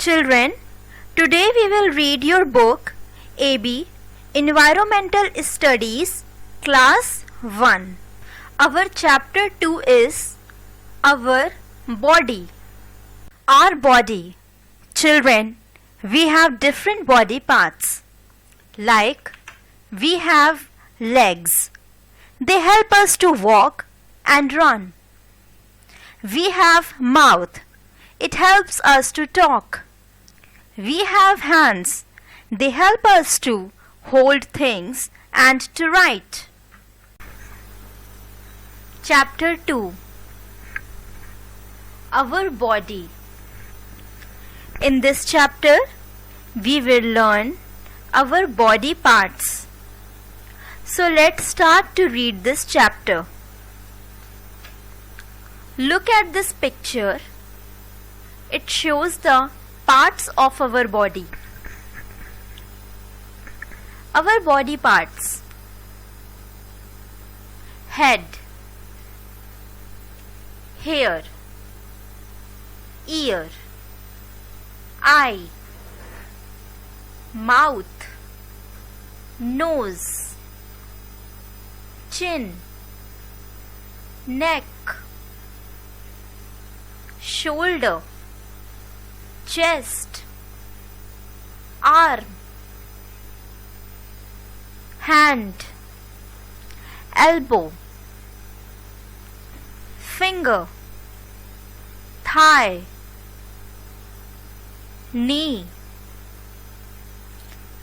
Children, today we will read your book AB Environmental Studies Class 1. Our chapter 2 is Our Body. Our body. Children, we have different body parts. Like we have legs. They help us to walk and run. We have mouth. It helps us to talk. We have hands. They help us to hold things and to write. Chapter 2. Our body. In this chapter, we will learn our body parts. So let's start to read this chapter. Look at this picture. It shows the parts of our body. Our body parts: head, hair, ear, eye, mouth, nose, chin, neck, shoulder, chest, arm, hand, elbow, finger, thigh, knee,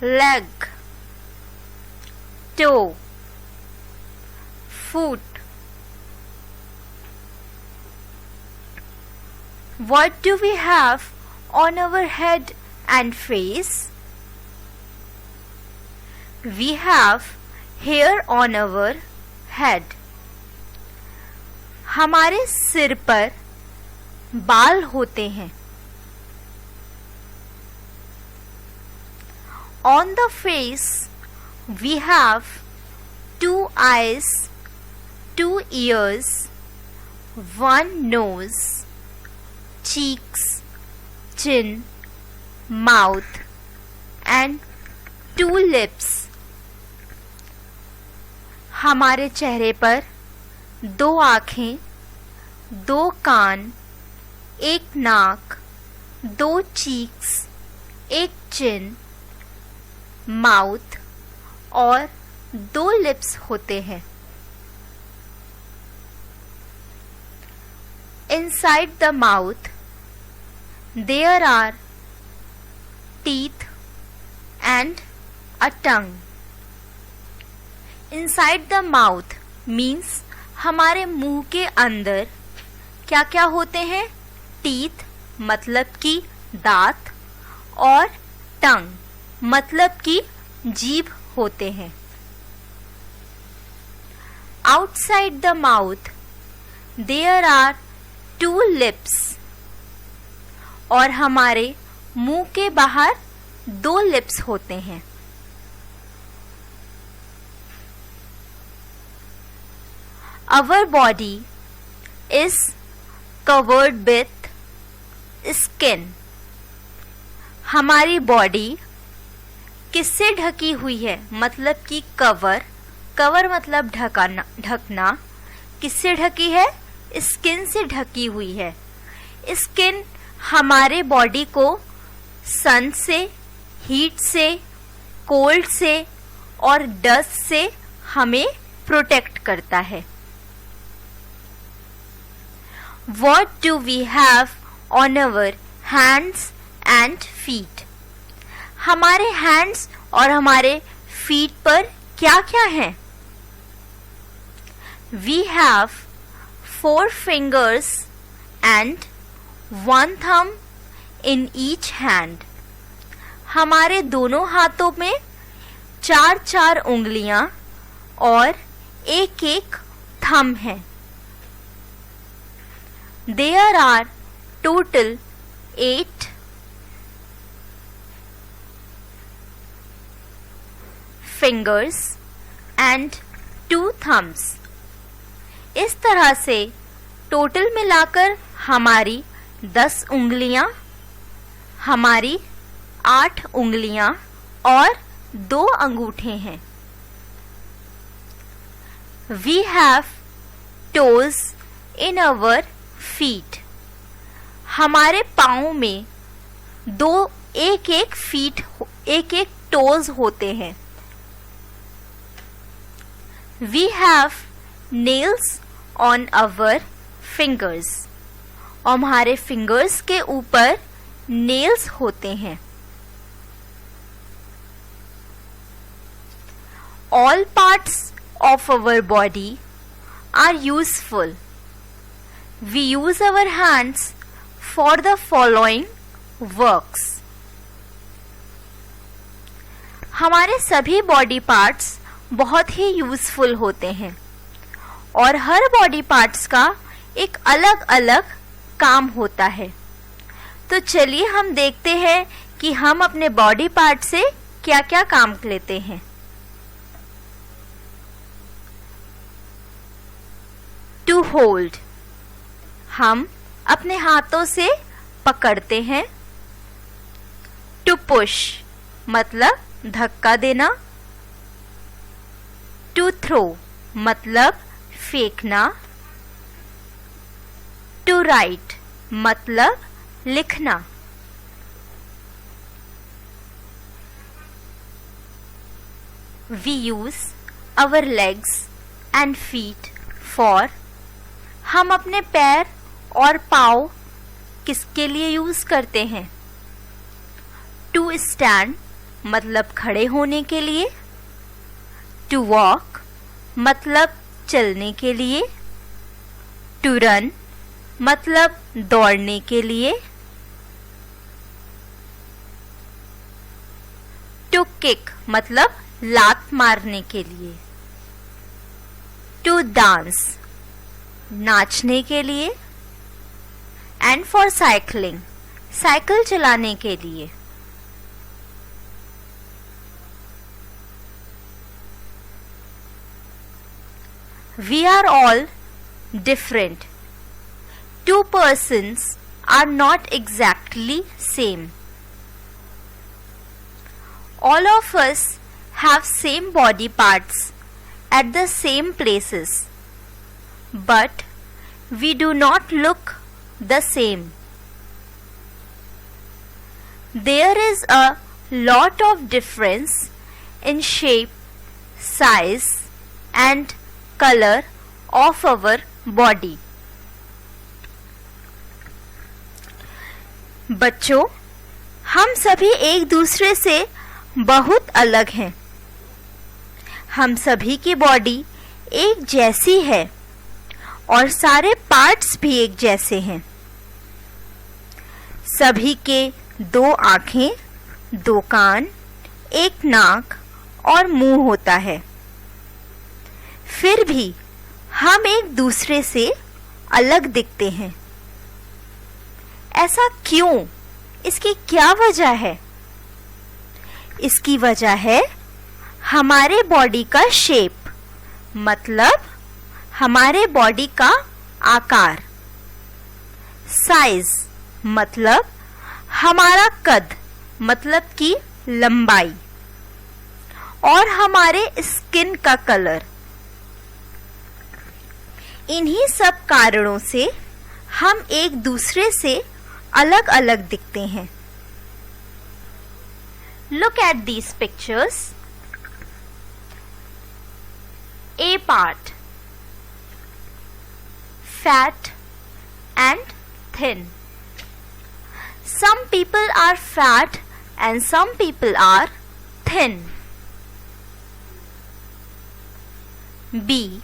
leg, toe, foot. What do we have on our head and face? We have hair on our head. हमारे सिर पर बाल होते हैं. On the face we have 2 eyes, 2 ears, 1 nose, cheeks, chin, mouth and 2 lips. हमारे चेहरे पर 2 आँखें, 2 कान, 1 नाक, 2 cheeks, 1 chin, mouth और 2 lips होते हैं. Inside the mouth there are teeth and a tongue. Inside the mouth means हमारे मुंह के अंदर क्या क्या होते हैं? टीथ मतलब कि दांत और टंग मतलब कि जीभ होते हैं. Outside the mouth there are 2 lips और हमारे मुंह के बाहर 2 lips होते हैं. Our body is covered with skin. हमारी बॉडी किससे ढकी हुई है? मतलब कि कवर मतलब ढकना. किससे ढकी है? स्किन से ढकी हुई है. स्किन हमारे बॉडी को सन से, हीट से, कोल्ड से और डस्ट से हमें प्रोटेक्ट करता है. What do we have on our hands and feet? हमारे hands और हमारे feet पर क्या क्या है? We have 4 fingers and 1 thumb in each hand. हमारे दोनों हाथों में 4 उंगलियां और एक थंब है. There are total 8 fingers and 2 thumbs. इस तरह से टोटल मिलाकर हमारी 10 उंगलियां, हमारी 8 उंगलियां और 2 अंगूठे हैं। We have toes in our feet. हमारे पाँव में एक एक टोज होते हैं। We have nails on our fingers. और हमारे फिंगर्स के ऊपर नेल्स होते हैं। All parts of our body are useful. We use our hands for the following works. हमारे सभी बॉडी पार्ट्स बहुत ही यूजफुल होते हैं और हर बॉडी पार्ट्स का एक अलग अलग काम होता है। तो चलिए हम देखते हैं कि हम अपने बॉडी पार्ट से क्या क्या काम लेते हैं। टू होल्ड, हम अपने हाथों से पकड़ते हैं। टू पुश मतलब धक्का देना। टू थ्रो मतलब फेंकना। टू राइट मतलब लिखना। We use our legs and feet for, हम अपने पैर और पाँव किसके लिए यूज करते हैं? टू स्टैंड मतलब खड़े होने के लिए। टू वॉक मतलब चलने के लिए। टू रन मतलब दौड़ने के लिए। टू किक मतलब लात मारने के लिए। टू डांस नाचने के लिए। एंड फॉर साइकिलिंग साइकिल चलाने के लिए। We are all different. Two persons are not exactly same. All of us have same body parts at the same places, but we do not look the same. There is a lot of difference in shape, size, and color of our body. बच्चों, हम सभी एक दूसरे से बहुत अलग हैं। हम सभी की बॉडी एक जैसी है और सारे पार्ट्स भी एक जैसे हैं। सभी के 2 आँखें, 2 कान, 1 नाक और मुंह होता है। फिर भी हम एक दूसरे से अलग दिखते हैं। ऐसा क्यों? इसकी क्या वजह है? इसकी वजह है हमारे बॉडी का शेप, मतलब हमारे बॉडी का आकार। साइज मतलब हमारा कद, मतलब कि लंबाई। और हमारे स्किन का कलर। इन्हीं सब कारणों से हम एक दूसरे से अलग अलग दिखते हैं। Look at these pictures. A part, fat and thin. Some people are fat and some people are thin. B,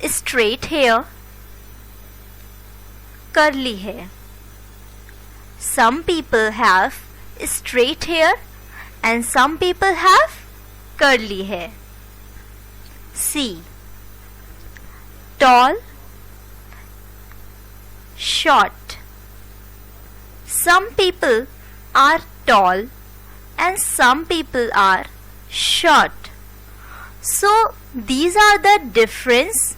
straight hair, curly hair. Some people have straight hair and some people have curly hair. C, tall, short. Some people are tall and some people are short. So these are the difference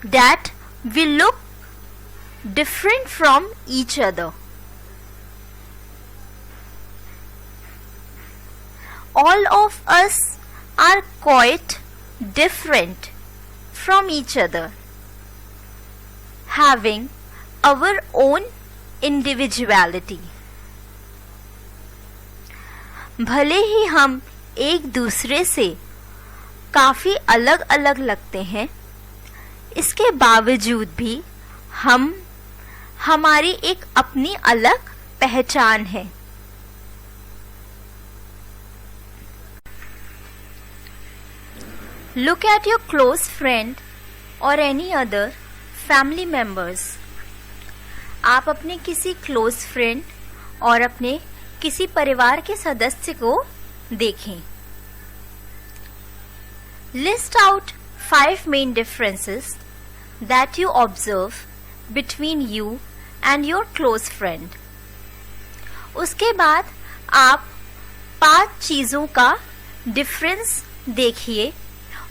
that we look different from each other. All of us are quite different from each other, having our own individuality. भले ही हम एक दूसरे से काफ़ी अलग अलग लगते हैं, इसके बावजूद भी हमारी एक अपनी अलग पहचान है. Look at your close friend or any other family members. आप अपने किसी close friend और अपने किसी परिवार के सदस्य को देखें. List out 5 main differences that you observe between you and your close friend. उसके बाद आप 5 चीज़ों का डिफरेंस देखिए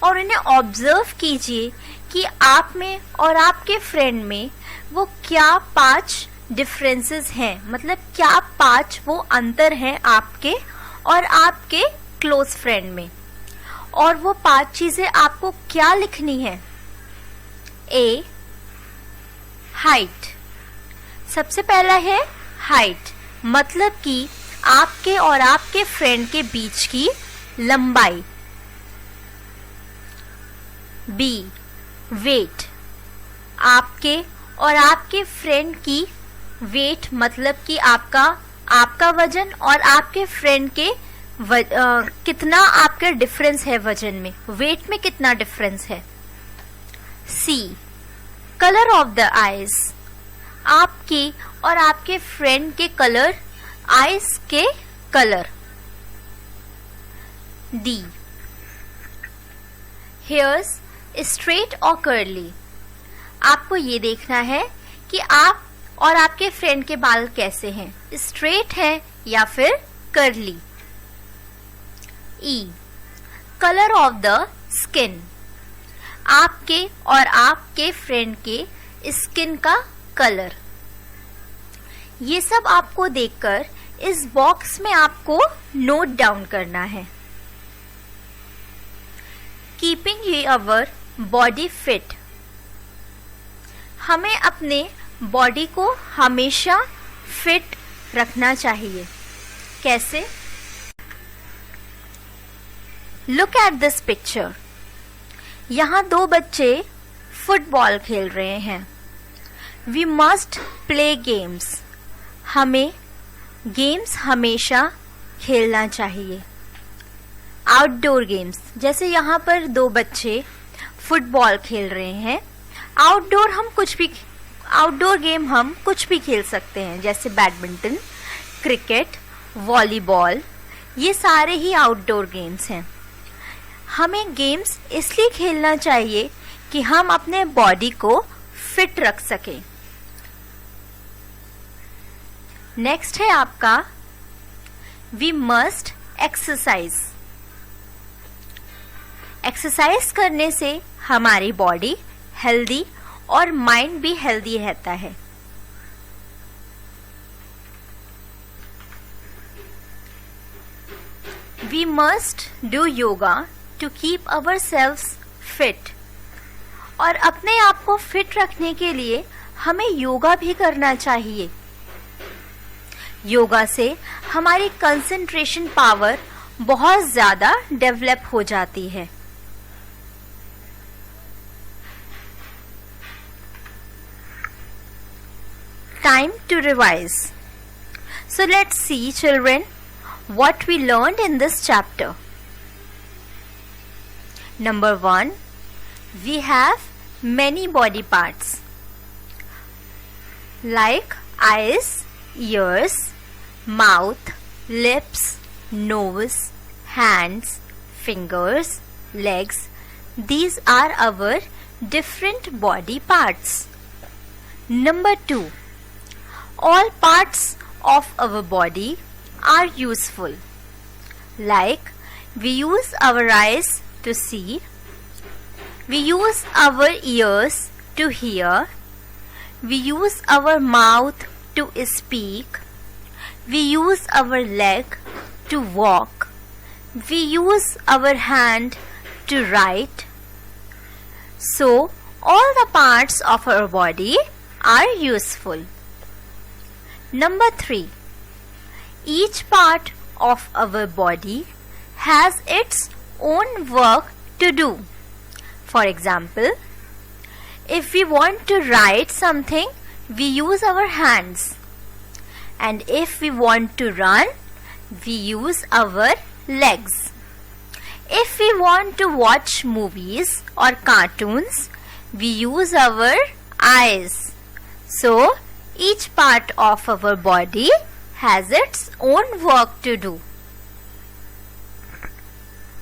और इन्हें ऑब्जर्व कीजिए कि आप में और आपके फ्रेंड में वो क्या 5 डिफरेंसेस हैं, मतलब क्या 5 वो अंतर हैं आपके और आपके क्लोज फ्रेंड में. और वो 5 चीजें आपको क्या लिखनी है. ए, हाइट. सबसे पहला है हाइट, मतलब कि आपके और आपके फ्रेंड के बीच की लंबाई. B, weight. आपके और आपके फ्रेंड की वेट, मतलब कि आपका वजन और आपके फ्रेंड के कितना आपका डिफरेंस है वजन में, वेट में कितना डिफरेंस है. सी, कलर ऑफ द आईज. आपकी और आपके फ्रेंड के कलर, आईज के कलर. डी, हेयर्स स्ट्रेट और कर्ली. आपको ये देखना है कि आप और आपके फ्रेंड के बाल कैसे हैं, स्ट्रेट हैं या फिर curly. E, colour of the skin. आपके और आपके फ्रेंड के स्किन का कलर. ये सब आपको देखकर इस बॉक्स में आपको नोट डाउन करना है. Keeping our body fit. हमें अपने बॉडी को हमेशा फिट रखना चाहिए. कैसे? Look at this picture. यहाँ 2 बच्चे फुटबॉल खेल रहे हैं. We must play games. हमें गेम्स हमेशा खेलना चाहिए. आउटडोर गेम्स, जैसे यहाँ पर 2 बच्चे फुटबॉल खेल रहे हैं. आउटडोर गेम हम कुछ भी खेल सकते हैं, जैसे बैडमिंटन, क्रिकेट, वॉलीबॉल. ये सारे ही आउटडोर गेम्स हैं. हमें गेम्स इसलिए खेलना चाहिए कि हम अपने बॉडी को फिट रख सकें. नेक्स्ट है आपका वी मस्ट एक्सरसाइज. एक्सरसाइज करने से हमारी बॉडी हेल्दी और माइंड भी हेल्दी रहता है. We must do yoga to keep ourselves fit. और अपने आप को फिट रखने के लिए हमें योगा भी करना चाहिए. योगा से हमारी कंसंट्रेशन पावर बहुत ज्यादा डेवलप हो जाती है. Time to revise. So let's see, children, what we learned in this chapter. Number 1, we have many body parts like eyes, ears, mouth, lips, nose, hands, fingers, legs. These are our different body parts. Number 2, all parts of our body are useful. Like we use our eyes to see, we use our ears to hear, we use our mouth to speak, we use our leg to walk, we use our hand to write. So, all the parts of our body are useful. Number 3. Each part of our body has its own work to do. For example, if we want to write something, we use our hands. And if we want to run, we use our legs. If we want to watch movies or cartoons, we use our eyes. So, each part of our body has its own work to do.